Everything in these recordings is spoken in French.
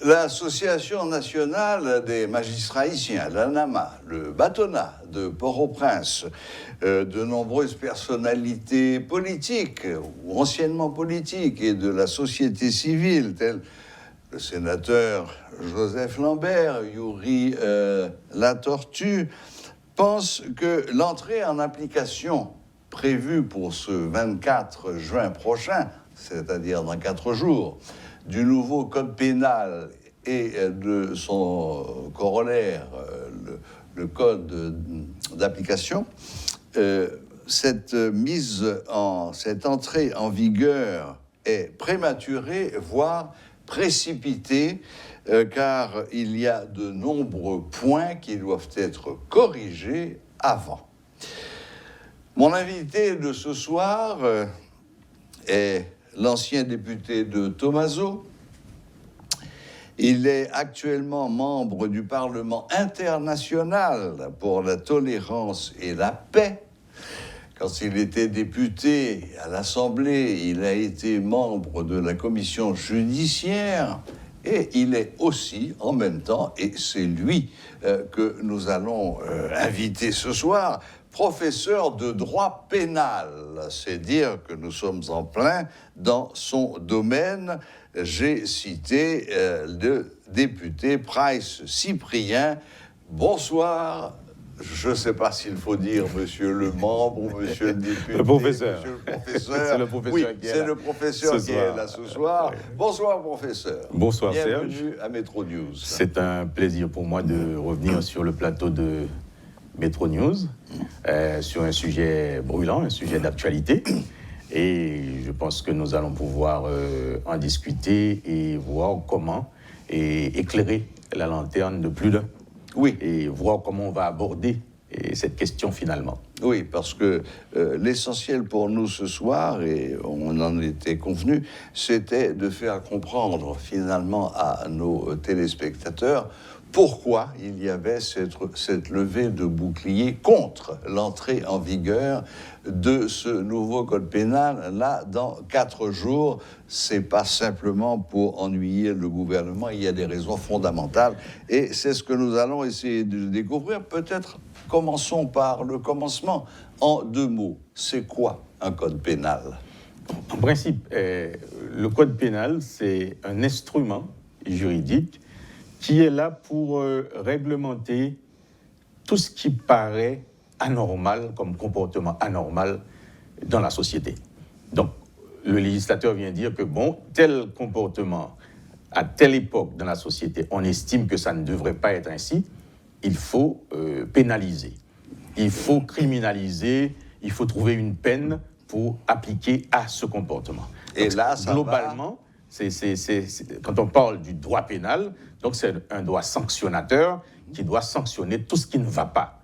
L'Association nationale des magistrats haïtiens, l'ANAMA, le bâtonnat de Port-au-Prince, de nombreuses personnalités politiques ou anciennement politiques et de la société civile, tels le sénateur Joseph Lambert, Yuri Latortue, pensent que l'entrée en application prévue pour ce 24 juin prochain, c'est-à-dire dans 4 jours, du nouveau code pénal et de son corollaire, le code d'application, cette entrée en vigueur est prématurée, voire précipitée, car il y a de nombreux points qui doivent être corrigés avant. Mon invité de ce soir est l'ancien député de Thomazeau. Il est actuellement membre du Parlement international pour la tolérance et la paix. Quand il était député à l'Assemblée, il a été membre de la commission judiciaire et il est aussi, en même temps, et c'est lui que nous allons inviter ce soir, professeur de droit pénal. C'est dire que nous sommes en plein dans son domaine. J'ai cité le député Price Cyprien. Bonsoir. Je ne sais pas s'il faut dire monsieur le membre ou monsieur le député. Le professeur. Monsieur le professeur. C'est le professeur oui, qui est c'est là. le professeur qui est là ce soir. Oui. Bonsoir, professeur. Bonsoir, Bienvenue Serge. à Métro News. C'est un plaisir pour moi de revenir sur le plateau de Métro News, sur un sujet brûlant, un sujet d'actualité. Et je pense que nous allons pouvoir en discuter et voir comment éclairer la lanterne de plus d'un. Oui. Et voir comment on va aborder cette question finalement. Oui, parce que l'essentiel pour nous ce soir, et on en était convenu, c'était de faire comprendre finalement à nos téléspectateurs pourquoi il y avait cette levée de bouclier contre l'entrée en vigueur de ce nouveau code pénal, là, dans 4 jours. C'est pas simplement pour ennuyer le gouvernement, il y a des raisons fondamentales, et c'est ce que nous allons essayer de découvrir. Peut-être commençons par le commencement. En 2 mots, c'est quoi un code pénal? En principe, le code pénal, c'est un instrument juridique qui est là pour réglementer tout ce qui paraît anormal comme comportement anormal dans la société. Donc, le législateur vient dire que, bon, tel comportement, à telle époque dans la société, on estime que ça ne devrait pas être ainsi, il faut pénaliser, il faut criminaliser, il faut trouver une peine pour appliquer à ce comportement. Et donc, là, ça globalement, quand on parle du droit pénal, donc c'est un droit sanctionnateur qui doit sanctionner tout ce qui ne va pas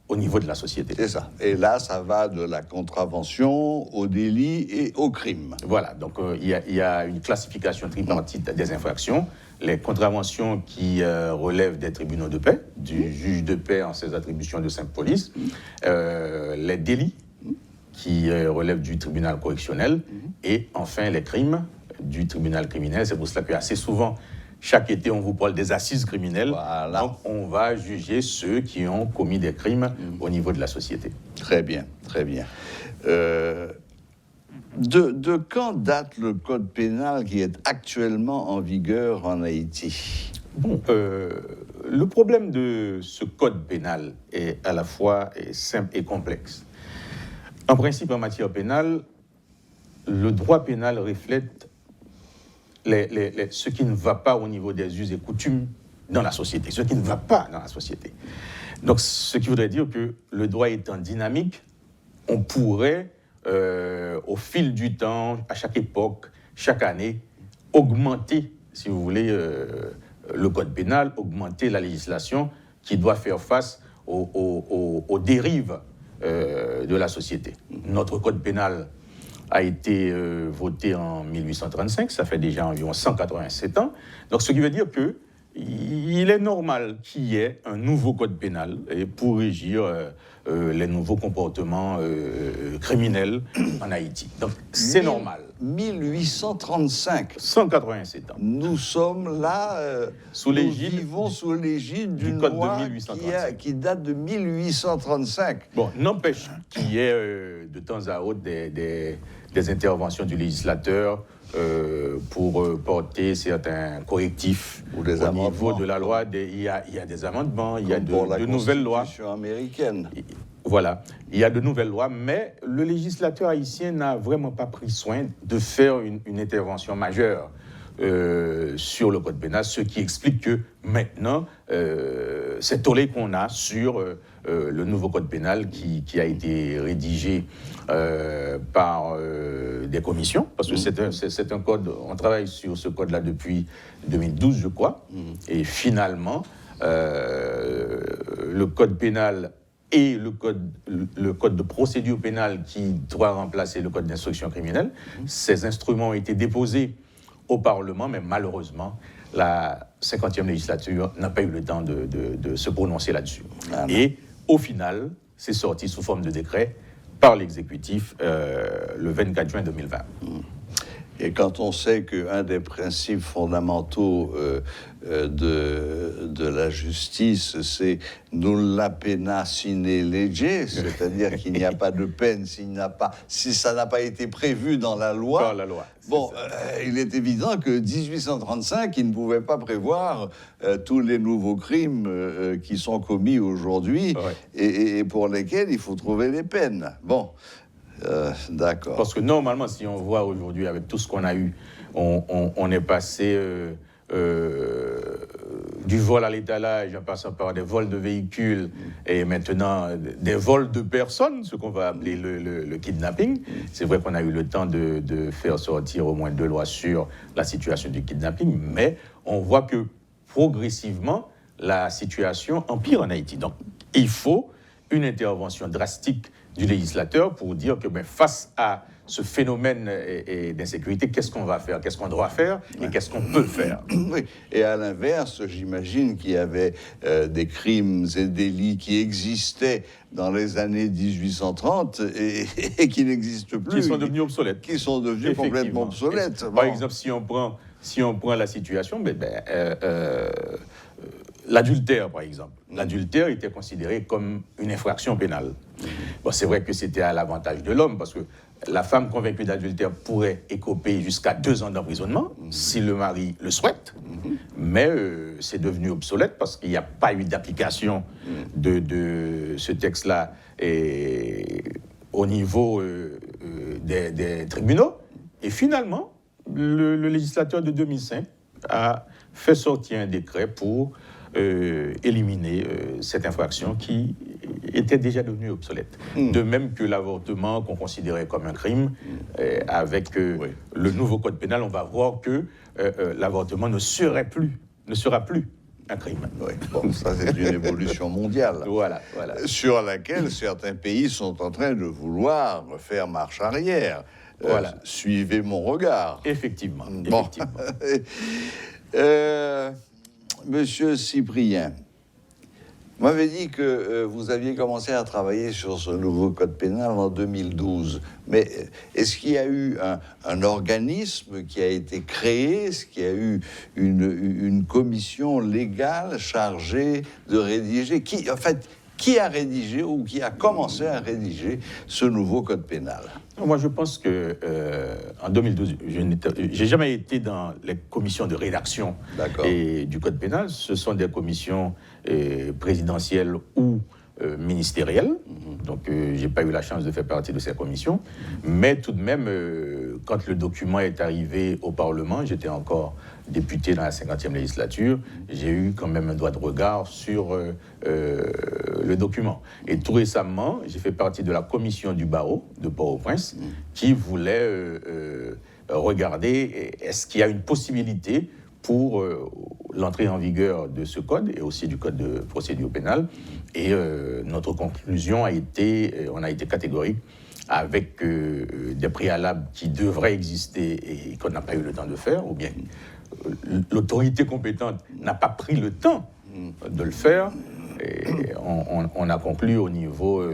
au niveau de la société. C'est ça. Et là, ça va de la contravention au délit et au crime. Voilà, donc il y a une classification tripartite des infractions. Les contraventions qui relèvent des tribunaux de paix, du juge de paix en ses attributions de simple police, les délits qui relèvent du tribunal correctionnel, et enfin les crimes du tribunal criminel. C'est pour cela qu'assez souvent, chaque été, on vous parle des assises criminelles. Voilà. Donc, on va juger ceux qui ont commis des crimes au niveau de la société. Très bien, très bien. De quand date le code pénal qui est actuellement en vigueur en Haïti? Bon, le problème de ce code pénal est à la fois simple et complexe. En principe, en matière pénale, le droit pénal reflète ce qui ne va pas au niveau des us et coutumes dans la société, ce qui ne va pas dans la société. Donc, ce qui voudrait dire que le droit étant dynamique, on pourrait, au fil du temps, à chaque époque, chaque année, augmenter, si vous voulez, le code pénal, augmenter la législation qui doit faire face aux dérives de la société. Notre code pénal a été voté en 1835, ça fait déjà environ 187 ans. Donc, ce qui veut dire que il est normal qu'il y ait un nouveau code pénal pour régir les nouveaux comportements criminels en Haïti. Donc, c'est normal. 1835. 187 ans. Nous sommes là, nous vivons sous l'égide d'une code loi de 1835. qui date de 1835. Bon, n'empêche qu'il y ait de temps à autre des interventions du législateur pour porter certains correctifs Ou des au amendements. niveau de la loi. Il y a des amendements, il y a Pour la de nouvelles lois. Constitution américaine. Voilà, il y a de nouvelles lois, mais le législateur haïtien n'a vraiment pas pris soin de faire une intervention majeure sur le code pénal, ce qui explique que maintenant, c'est tollé qu'on a sur le nouveau code pénal qui a été rédigé par des commissions, parce que c'est un code, on travaille sur ce code-là depuis 2012, je crois, et finalement, le code pénal et le code de procédure pénale qui doit remplacer le code d'instruction criminelle. Ces instruments ont été déposés au Parlement, mais malheureusement, la 50e législature n'a pas eu le temps de se prononcer là-dessus. Et au final, c'est sorti sous forme de décret par l'exécutif le 24 juin 2020. Et quand on sait qu'un des principes fondamentaux de la justice, c'est nulla pena sine lege, c'est-à-dire qu'il n'y a pas de peine si ça n'a pas été prévu dans la loi. Par la loi. Bon, il est évident que 1835, il ne pouvait pas prévoir tous les nouveaux crimes qui sont commis aujourd'hui et pour lesquels il faut trouver les peines. Bon. D'accord. Parce que normalement, si on voit aujourd'hui avec tout ce qu'on a eu, on est passé du vol à l'étalage en passant par des vols de véhicules et maintenant des vols de personnes, ce qu'on va appeler le kidnapping. C'est vrai qu'on a eu le temps de faire sortir au moins 2 lois sur la situation du kidnapping, mais on voit que progressivement, la situation empire en Haïti. Donc, il faut une intervention drastique du législateur pour dire que face à ce phénomène d'insécurité, qu'est-ce qu'on va faire, qu'est-ce qu'on doit faire et qu'est-ce qu'on peut faire. Oui. Et à l'inverse, j'imagine qu'il y avait des crimes et délits qui existaient dans les années 1830 et qui n'existent plus. Qui sont devenus obsolètes. Qui sont devenus complètement obsolètes. Par exemple, si on prend la situation, l'adultère, par exemple. L'adultère était considéré comme une infraction pénale. Bon, c'est vrai que c'était à l'avantage de l'homme, parce que la femme convaincue d'adultère pourrait écoper jusqu'à 2 ans d'emprisonnement, si le mari le souhaite, mais c'est devenu obsolète parce qu'il n'y a pas eu d'application de ce texte-là au niveau des tribunaux. Et finalement, le législateur de 2005 a fait sortir un décret pour éliminer cette infraction qui était déjà devenue obsolète. De même que l'avortement qu'on considérait comme un crime, avec le nouveau code pénal, on va voir que l'avortement ne sera plus un crime. Oui. Bon, ça c'est une évolution mondiale. Voilà. Sur laquelle certains pays sont en train de vouloir faire marche arrière. Voilà. Suivez mon regard. Effectivement. Bon. Monsieur Cyprien, vous m'avez dit que vous aviez commencé à travailler sur ce nouveau code pénal en 2012. Mais est-ce qu'il y a eu un organisme qui a été créé? Est-ce qu'il y a eu une commission légale chargée de rédiger? Qui a rédigé ou qui a commencé à rédiger ce nouveau code pénal? Moi, je pense que en 2012, j'ai jamais été dans les commissions de rédaction du code pénal. Ce sont des commissions présidentielles ou ministérielles. Donc, j'ai pas eu la chance de faire partie de ces commissions. Mais tout de même, quand le document est arrivé au Parlement, j'étais encore député dans la 50e législature, j'ai eu quand même un droit de regard sur le document. Et tout récemment, j'ai fait partie de la commission du barreau de Port-au-Prince qui voulait regarder est-ce qu'il y a une possibilité pour l'entrée en vigueur de ce code et aussi du code de procédure pénale. Et notre conclusion on a été catégorique avec des préalables qui devraient exister et qu'on n'a pas eu le temps de faire, ou bien l'autorité compétente n'a pas pris le temps de le faire. Et on a conclu au niveau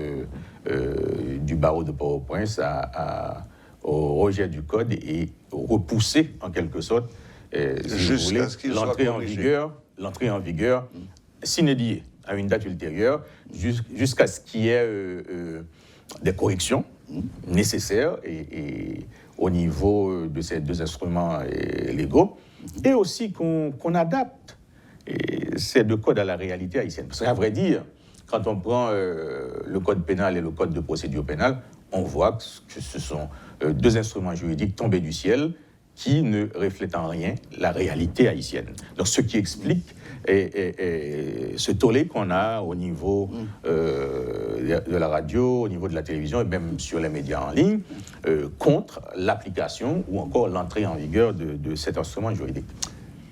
du barreau de Port-au-Prince au rejet du code et repousser en quelque sorte l'entrée en vigueur sine die à une date ultérieure jusqu'à ce qu'il y ait des corrections nécessaires et au niveau de ces deux instruments légaux et aussi qu'on adapte ces deux codes à la réalité haïtienne. Parce qu'à vrai dire, quand on prend le code pénal et le code de procédure pénale, on voit que ce sont deux instruments juridiques tombés du ciel qui ne reflètent en rien la réalité haïtienne. Donc, ce qui explique ce tollé qu'on a au niveau de la radio, au niveau de la télévision et même sur les médias en ligne contre l'application ou encore l'entrée en vigueur de cet instrument juridique.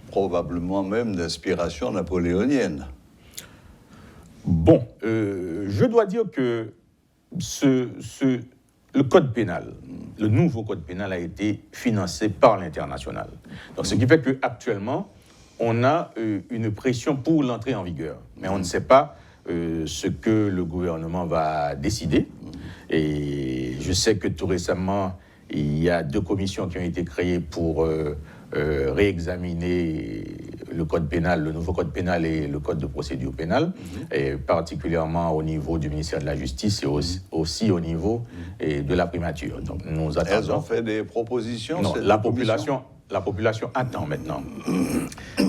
Probablement même d'inspiration napoléonienne. Bon, je dois dire que le code pénal, le nouveau code pénal a été financé par l'international. Donc, ce qui fait qu'actuellement, on a une pression pour l'entrée en vigueur. Mais on ne sait pas ce que le gouvernement va décider. Et je sais que tout récemment, il y a 2 commissions qui ont été créées pour réexaminer le code pénal, le nouveau code pénal et le code de procédure pénale, et particulièrement au niveau du ministère de la Justice et aussi au niveau de la primature. Donc, nous attendons. Elles ont fait des propositions? Non, la population attend maintenant.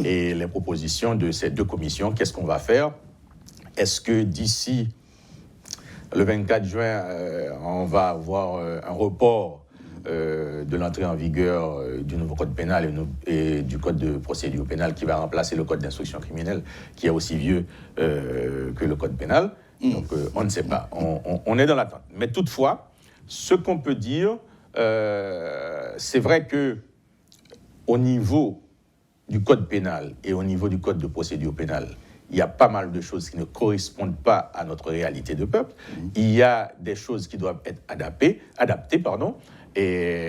Et les propositions de ces 2 commissions, qu'est-ce qu'on va faire? Est-ce que d'ici le 24 juin, on va avoir un report de l'entrée en vigueur du nouveau code pénal et du code de procédure pénale qui va remplacer le code d'instruction criminelle qui est aussi vieux que le code pénal? Donc on ne sait pas, on est dans l'attente. Mais toutefois, ce qu'on peut dire, c'est vrai que au niveau du code pénal et au niveau du code de procédure pénale, il y a pas mal de choses qui ne correspondent pas à notre réalité de peuple. Il y a des choses qui doivent être adaptées,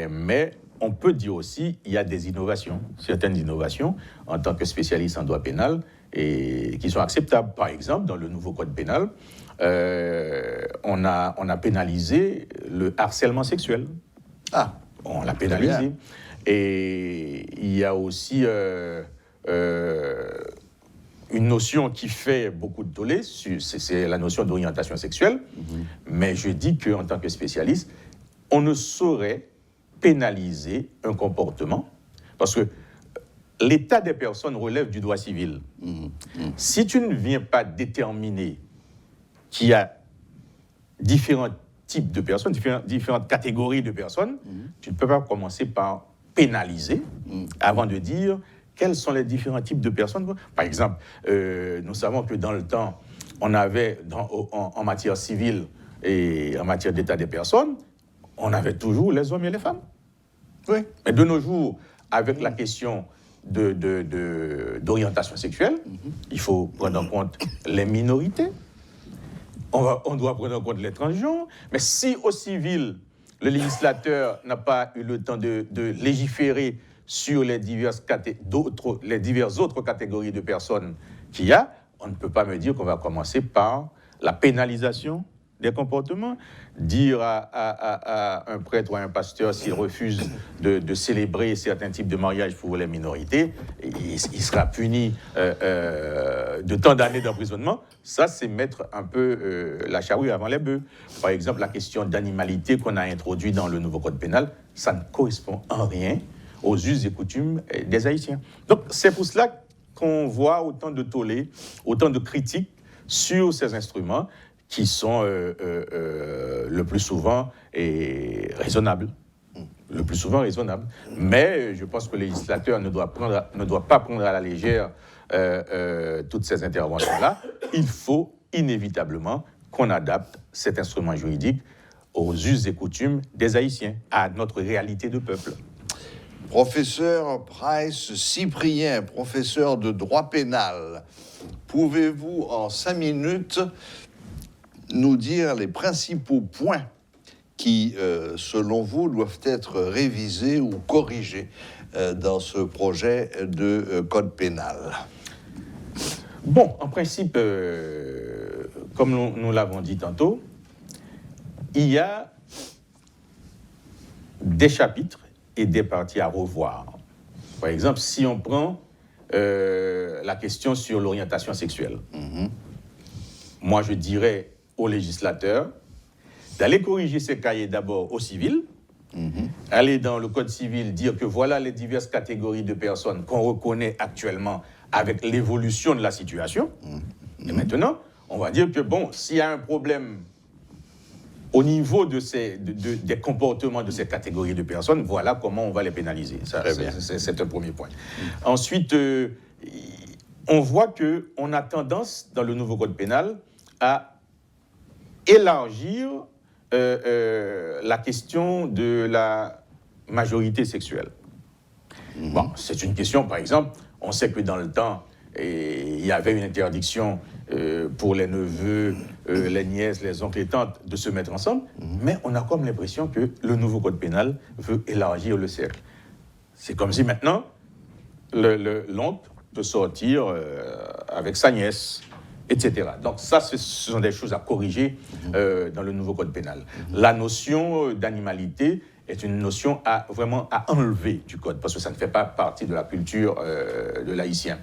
mais on peut dire aussi qu'il y a des innovations, certaines innovations, en tant que spécialiste en droit pénal, et qui sont acceptables. Par exemple, dans le nouveau code pénal, on a pénalisé le harcèlement sexuel. Ah, on l'a pénalisé. Et il y a aussi une notion qui fait beaucoup de tollé, c'est la notion d'orientation sexuelle. Mais je dis qu'en tant que spécialiste, on ne saurait pénaliser un comportement parce que l'état des personnes relève du droit civil. Si tu ne viens pas déterminer qu'il y a différents types de personnes, différentes catégories de personnes, tu ne peux pas commencer par pénaliser avant de dire quels sont les différents types de personnes. Par exemple, nous savons que dans le temps, on avait en matière civile et en matière d'état des personnes, on avait toujours les hommes et les femmes. Oui. Mais de nos jours, avec la question d'orientation sexuelle, il faut prendre en compte les minorités. On doit prendre en compte les transgenres. Mais si au civil, le législateur n'a pas eu le temps de légiférer sur les diverses autres catégories de personnes qu'il y a, on ne peut pas me dire qu'on va commencer par la pénalisation des comportements. Dire à un prêtre ou à un pasteur s'il refuse de célébrer certains types de mariages pour les minorités, il sera puni de tant d'années d'emprisonnement. Ça, c'est mettre un peu la charrue avant les bœufs. Par exemple, la question d'animalité qu'on a introduite dans le nouveau code pénal, ça ne correspond en rien aux us et coutumes des Haïtiens. Donc, c'est pour cela qu'on voit autant de tollés, autant de critiques sur ces instruments qui sont le plus souvent raisonnables. Le plus souvent raisonnables. Mais je pense que le législateur ne doit pas prendre à la légère toutes ces interventions-là. Il faut inévitablement qu'on adapte cet instrument juridique aux us et coutumes des Haïtiens, à notre réalité de peuple. Professeur Price Cyprien, professeur de droit pénal, pouvez-vous en 5 minutes nous dire les principaux points qui, selon vous, doivent être révisés ou corrigés dans ce projet de code pénal? Bon, en principe, comme nous l'avons dit tantôt, il y a des chapitres et des parties à revoir. Par exemple, si on prend la question sur l'orientation sexuelle, moi je dirais aux législateurs d'aller corriger ces cahiers d'abord au civil, aller dans le code civil, dire que voilà les diverses catégories de personnes qu'on reconnaît actuellement avec l'évolution de la situation. Et maintenant, on va dire que bon, s'il y a un problème au niveau des comportements de ces catégories de personnes, voilà comment on va les pénaliser. Ça, c'est un premier point. Ensuite, on voit qu'on a tendance, dans le nouveau code pénal, à élargir la question de la majorité sexuelle. Bon, c'est une question, par exemple, on sait que dans le temps, il y avait une interdiction pour les neveux, les nièces, les oncles et tantes de se mettre ensemble, mais on a comme l'impression que le nouveau code pénal veut élargir le cercle. C'est comme si maintenant, l'oncle peut sortir avec sa nièce, etc. Donc ça, ce sont des choses à corriger dans le nouveau code pénal. La notion d'animalité est une notion vraiment à enlever du code, parce que ça ne fait pas partie de la culture de l'haïtien.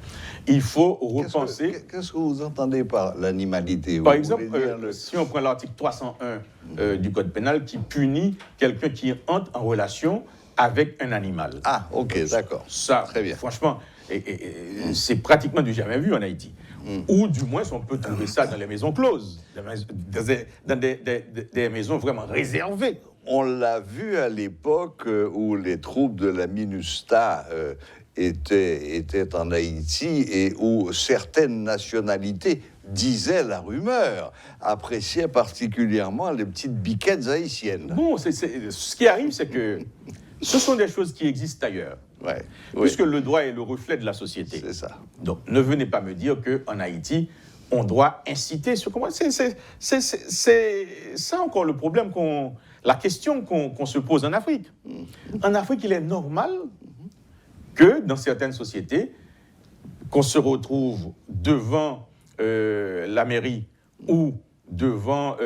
Il faut repenser... Qu'est-ce que vous entendez par l'animalité? Par exemple, si on prend l'article 301 du code pénal qui punit quelqu'un qui entre en relation avec un animal. Ah, ok, d'accord. Ça, très bien. Franchement, c'est pratiquement du jamais vu en Haïti. Ou du moins, on peut trouver ça dans les maisons closes, dans des maisons vraiment réservées. On l'a vu à l'époque où les troupes de la MINUSTAH étaient en Haïti et où certaines nationalités, disait la rumeur, appréciaient particulièrement les petites biquettes haïtiennes. Bon, ce qui arrive, c'est que ce sont des choses qui existent ailleurs. Ouais, puisque le droit est le reflet de la société. C'est ça. Donc, ne venez pas me dire qu'en Haïti, on doit inciter sur comment... C'est ça encore le problème, la question qu'on se pose en Afrique. En Afrique, il est normal que dans certaines sociétés, qu'on se retrouve devant la mairie ou devant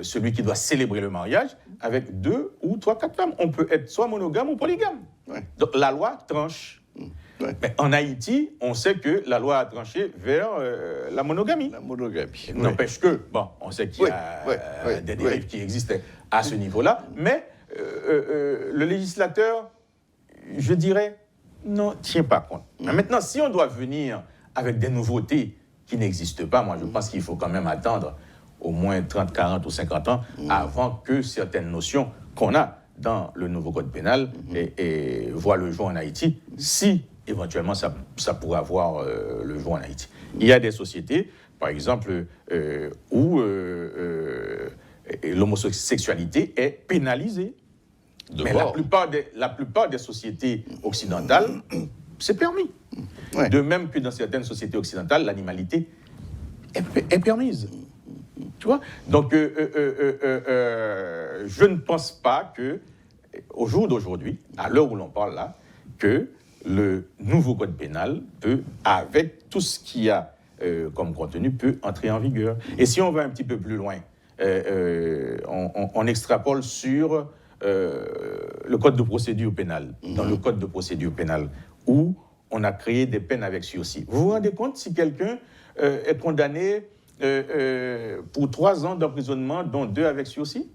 celui qui doit célébrer le mariage avec 2 ou 3, 4 femmes. On peut être soit monogame ou polygame. Ouais. Donc la loi tranche. Ouais. Mais en Haïti, on sait que la loi a tranché vers la monogamie. La monogamie. N'empêche que, bon, on sait qu'il y a des dérives qui existent à ce niveau-là, mais le législateur, je dirais, n'en tient pas compte. Mais maintenant, si on doit venir avec des nouveautés qui n'existent pas, moi je pense qu'il faut quand même attendre au moins 30, 40 ou 50 ans avant que certaines notions qu'on a dans le nouveau code pénal et voient le jour en Haïti, si éventuellement ça pourrait avoir le jour en Haïti. Il y a des sociétés, par exemple, où l'homosexualité est pénalisée. Mais la plupart des sociétés occidentales, c'est permis. Ouais. De même que dans certaines sociétés occidentales, l'animalité est permise. Tu vois? Donc, je ne pense pas que, au jour d'aujourd'hui, à l'heure où l'on parle là, que le nouveau code pénal peut, avec tout ce qu'il y a comme contenu, peut entrer en vigueur. Et si on va un petit peu plus loin, on extrapole sur le code de procédure pénale, dans le code de procédure pénale, où on a créé des peines avec sursis. Vous vous rendez compte si quelqu'un est condamné pour 3 ans d'emprisonnement, dont 2 avec sursis?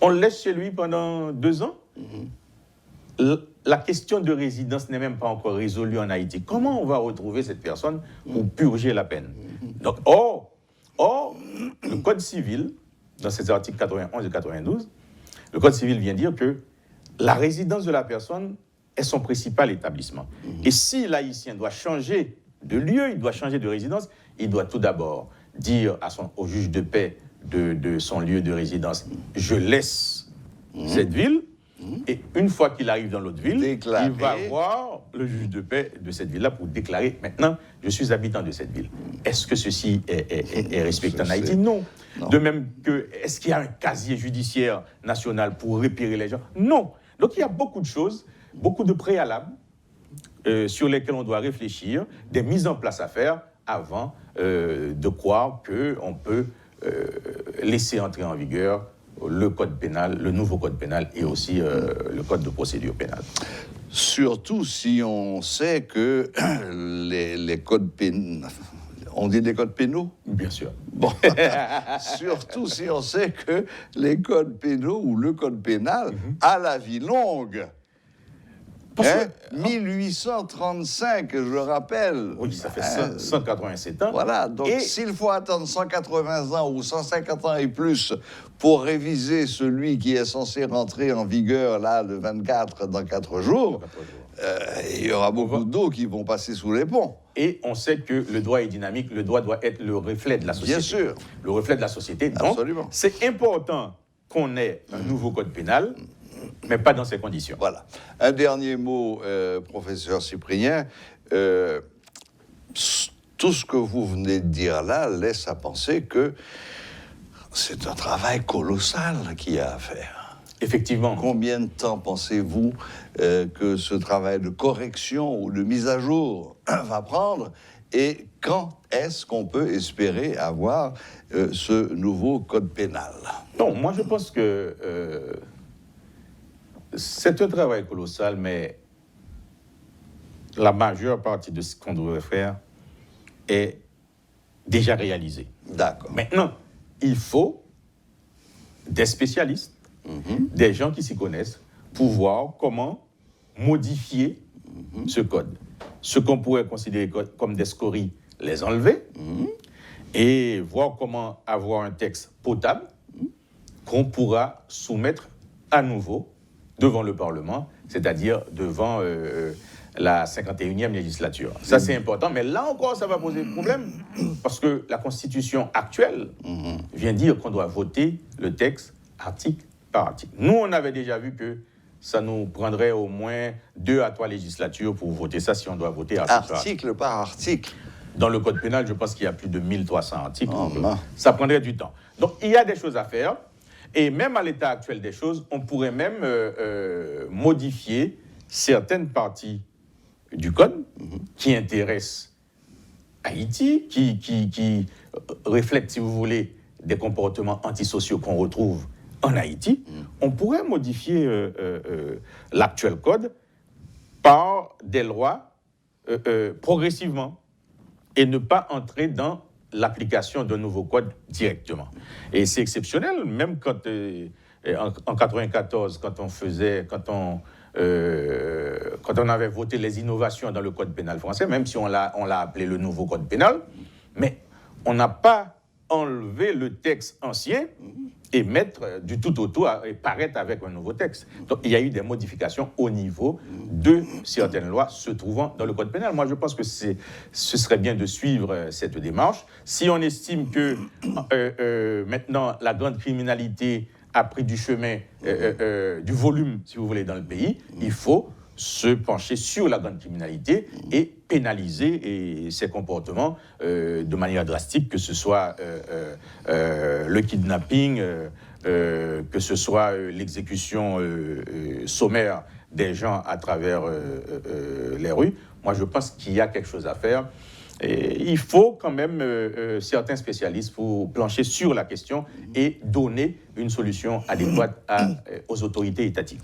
On le laisse chez lui pendant 2 ans? La question de résidence n'est même pas encore résolue en Haïti. Comment on va retrouver cette personne pour purger la peine? Donc, or, le Code civil, dans ses articles 91 et 92, le Code civil vient dire que la résidence de la personne est son principal établissement. Et si l'haïtien doit changer de lieu, il doit changer de résidence, il doit tout d'abord dire au juge de paix de son lieu de résidence, je laisse cette ville, Et une fois qu'il arrive dans l'autre ville, Déclarer. il va voir le juge de paix de cette ville-là pour déclarer, maintenant, je suis habitant de cette ville. Est-ce que ceci est respecté en Haïti? Non. De même que, est-ce qu'il y a un casier judiciaire national pour repérer les gens? Non. Donc il y a beaucoup de choses, beaucoup de préalables sur lesquels on doit réfléchir, des mises en place à faire avant de croire qu'on peut laisser entrer en vigueur le code pénal, le nouveau code pénal et aussi le code de procédure pénale. Surtout si on sait que les codes pénaux... On dit les codes pénaux? Bien sûr. Bon, surtout si on sait que les codes pénaux ou le code pénal a la vie longue. 1835, je rappelle. Oui, ça fait 187 ans. Voilà, donc s'il faut attendre 180 ans ou 150 ans et plus pour réviser celui qui est censé rentrer en vigueur, là, le 24, dans 4 jours, il y aura beaucoup d'eau qui vont passer sous les ponts. Et on sait que le droit est dynamique, le droit doit être le reflet de la société. Bien sûr. Le reflet de la société. Donc, absolument. C'est important qu'on ait un nouveau code pénal, mais pas dans ces conditions. Voilà. Un dernier mot, professeur Cyprien. Tout ce que vous venez de dire là laisse à penser que c'est un travail colossal qu'il y a à faire. Effectivement. Combien de temps pensez-vous que ce travail de correction ou de mise à jour va prendre? Et quand est-ce qu'on peut espérer avoir ce nouveau code pénal? Non, moi je pense que c'est un travail colossal, mais la majeure partie de ce qu'on devrait faire est déjà réalisée. D'accord. Maintenant, il faut des spécialistes, des gens qui s'y connaissent, pour voir comment modifier ce code. Ce qu'on pourrait considérer comme des scories, les enlever, et voir comment avoir un texte potable qu'on pourra soumettre à nouveau devant le Parlement, c'est-à-dire devant la 51e législature. Ça, c'est important, mais là encore, ça va poser problème, parce que la Constitution actuelle vient dire qu'on doit voter le texte article par article. Nous, on avait déjà vu que ça nous prendrait au moins 2 à 3 législatures pour voter ça, si on doit voter article par article. Dans le code pénal, je pense qu'il y a plus de 1300 articles. Ça prendrait du temps. Donc, il y a des choses à faire. Et même à l'état actuel des choses, on pourrait même modifier certaines parties du code qui intéressent Haïti, qui reflètent, si vous voulez, des comportements antisociaux qu'on retrouve en Haïti. On pourrait modifier l'actuel code par des lois progressivement et ne pas entrer dans l'application d'un nouveau code directement. Et c'est exceptionnel, même quand, en 94, quand on avait voté les innovations dans le code pénal français, même si on l'a appelé le nouveau code pénal, mais on n'a pas enlevé le texte ancien et mettre du tout au tout et paraître avec un nouveau texte. Donc il y a eu des modifications au niveau de certaines lois se trouvant dans le code pénal. Moi je pense que ce serait bien de suivre cette démarche. Si on estime que maintenant la grande criminalité a pris du chemin, du volume, si vous voulez, dans le pays, il faut se pencher sur la grande criminalité et pénaliser ses comportements de manière drastique, que ce soit le kidnapping, que ce soit l'exécution sommaire des gens à travers les rues. Moi, je pense qu'il y a quelque chose à faire. Et il faut quand même certains spécialistes pour plancher sur la question et donner une solution adéquate aux autorités étatiques.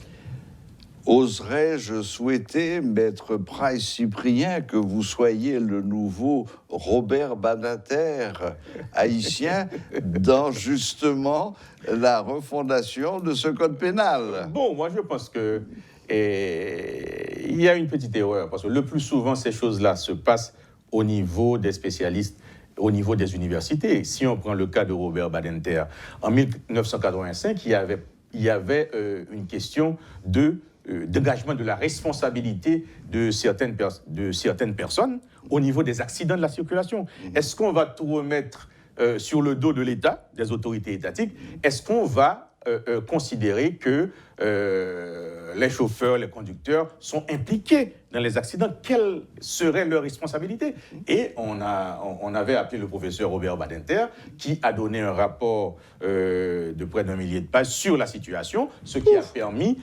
Oserais-je souhaiter, maître Price-Cyprien, que vous soyez le nouveau Robert Badinter haïtien dans justement la refondation de ce code pénal? Bon, moi je pense que il y a une petite erreur, parce que le plus souvent ces choses-là se passent au niveau des spécialistes, au niveau des universités. Si on prend le cas de Robert Badinter, en 1985, il y avait une question d'engagement de la responsabilité de certaines personnes au niveau des accidents de la circulation. Est-ce qu'on va tout remettre sur le dos de l'État, des autorités étatiques? Est-ce qu'on va considérer que les chauffeurs, les conducteurs sont impliqués dans les accidents. Quelle serait leur responsabilité? Et on avait appelé le professeur Robert Badinter, qui a donné un rapport de près d'1 millier de pages sur la situation, ce qui a permis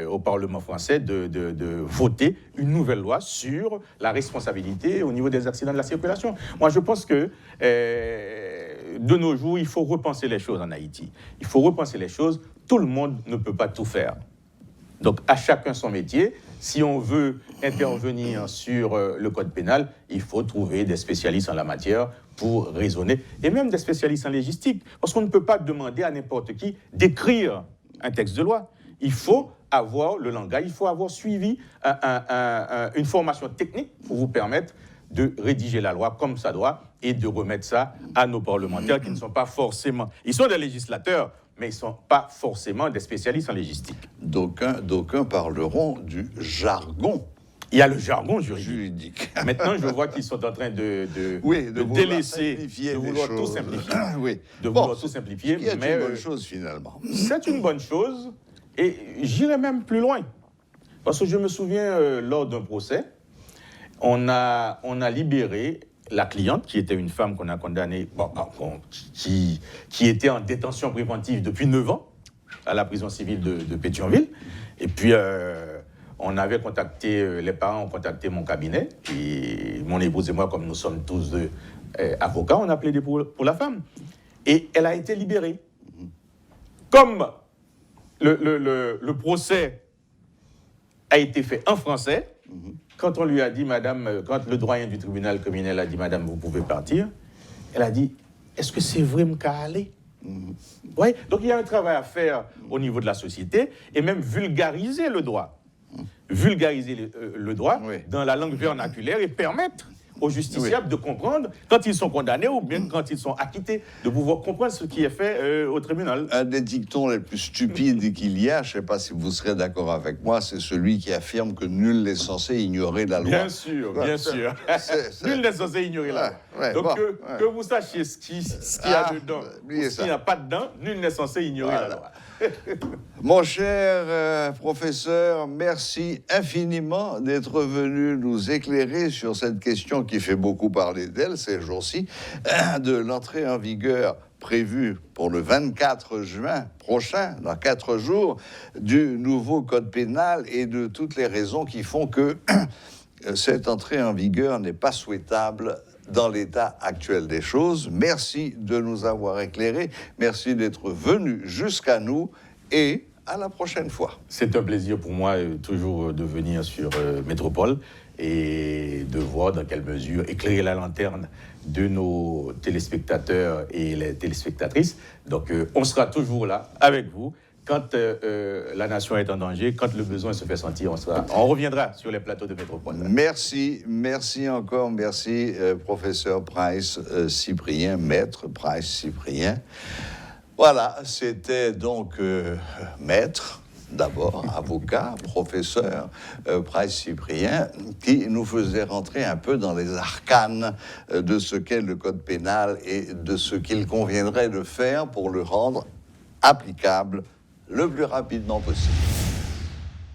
au Parlement français de voter une nouvelle loi sur la responsabilité au niveau des accidents de la circulation. Moi, je pense que de nos jours, il faut repenser les choses en Haïti. Il faut repenser les choses. Tout le monde ne peut pas tout faire. Donc, à chacun son métier. Si on veut intervenir sur le code pénal, il faut trouver des spécialistes en la matière pour raisonner, et même des spécialistes en légistique, parce qu'on ne peut pas demander à n'importe qui d'écrire un texte de loi. Il faut avoir le langage, il faut avoir suivi une formation technique pour vous permettre de rédiger la loi comme ça doit et de remettre ça à nos parlementaires qui ne sont pas forcément... Ils sont des législateurs, mais ils ne sont pas forcément des spécialistes en légistique. D'aucuns parleront du jargon. Il y a le jargon juridique. Juridique. Maintenant, je vois qu'ils sont en train de délaisser, de vouloir tout simplifier. Oui. De vouloir tout simplifier. Ce qui est mais une bonne chose, finalement. C'est une bonne chose, et j'irai même plus loin. Parce que je me souviens, lors d'un procès, on a libéré la cliente, qui était une femme qu'on a condamnée, qui était en détention préventive depuis 9 ans, à la prison civile de Pétionville. Et puis, on avait contacté, les parents ont contacté mon cabinet, et mon épouse et moi, comme nous sommes tous deux avocats, on a plaidé pour la femme. Et elle a été libérée. Comme le procès a été fait en français, quand on lui a dit, madame, quand le doyen du tribunal criminel a dit, madame, vous pouvez partir, elle a dit, est-ce que c'est vrai qu'à aller? Ouais. Donc il y a un travail à faire au niveau de la société, et même vulgariser le droit. Vulgariser le droit dans la langue vernaculaire et permettre aux justiciables de comprendre quand ils sont condamnés ou bien quand ils sont acquittés, de pouvoir comprendre ce qui est fait au tribunal. Un des dictons les plus stupides qu'il y a, je ne sais pas si vous serez d'accord avec moi, c'est celui qui affirme que nul n'est censé ignorer la loi. Bien sûr, bien sûr. Nul n'est censé ignorer la loi. Donc que vous sachiez ce qu'il y a dedans ou ce qu'il n'y a pas dedans, nul n'est censé ignorer la loi. Mon cher professeur, merci infiniment d'être venu nous éclairer sur cette question qui fait beaucoup parler d'elle ces jours-ci, de l'entrée en vigueur prévue pour le 24 juin prochain, dans 4 jours, du nouveau code pénal et de toutes les raisons qui font que cette entrée en vigueur n'est pas souhaitable dans l'état actuel des choses. Merci de nous avoir éclairés. Merci d'être venu jusqu'à nous et à la prochaine fois. C'est un plaisir pour moi toujours de venir sur Métropole et de voir dans quelle mesure éclairer la lanterne de nos téléspectateurs et les téléspectatrices. Donc on sera toujours là avec vous. Quand la nation est en danger, quand le besoin se fait sentir, on reviendra sur les plateaux de Métropole. Merci encore, merci professeur Price Cyprien, maître Price Cyprien. Voilà, c'était donc maître, d'abord avocat, professeur Price Cyprien, qui nous faisait rentrer un peu dans les arcanes de ce qu'est le code pénal et de ce qu'il conviendrait de faire pour le rendre applicable le plus rapidement possible.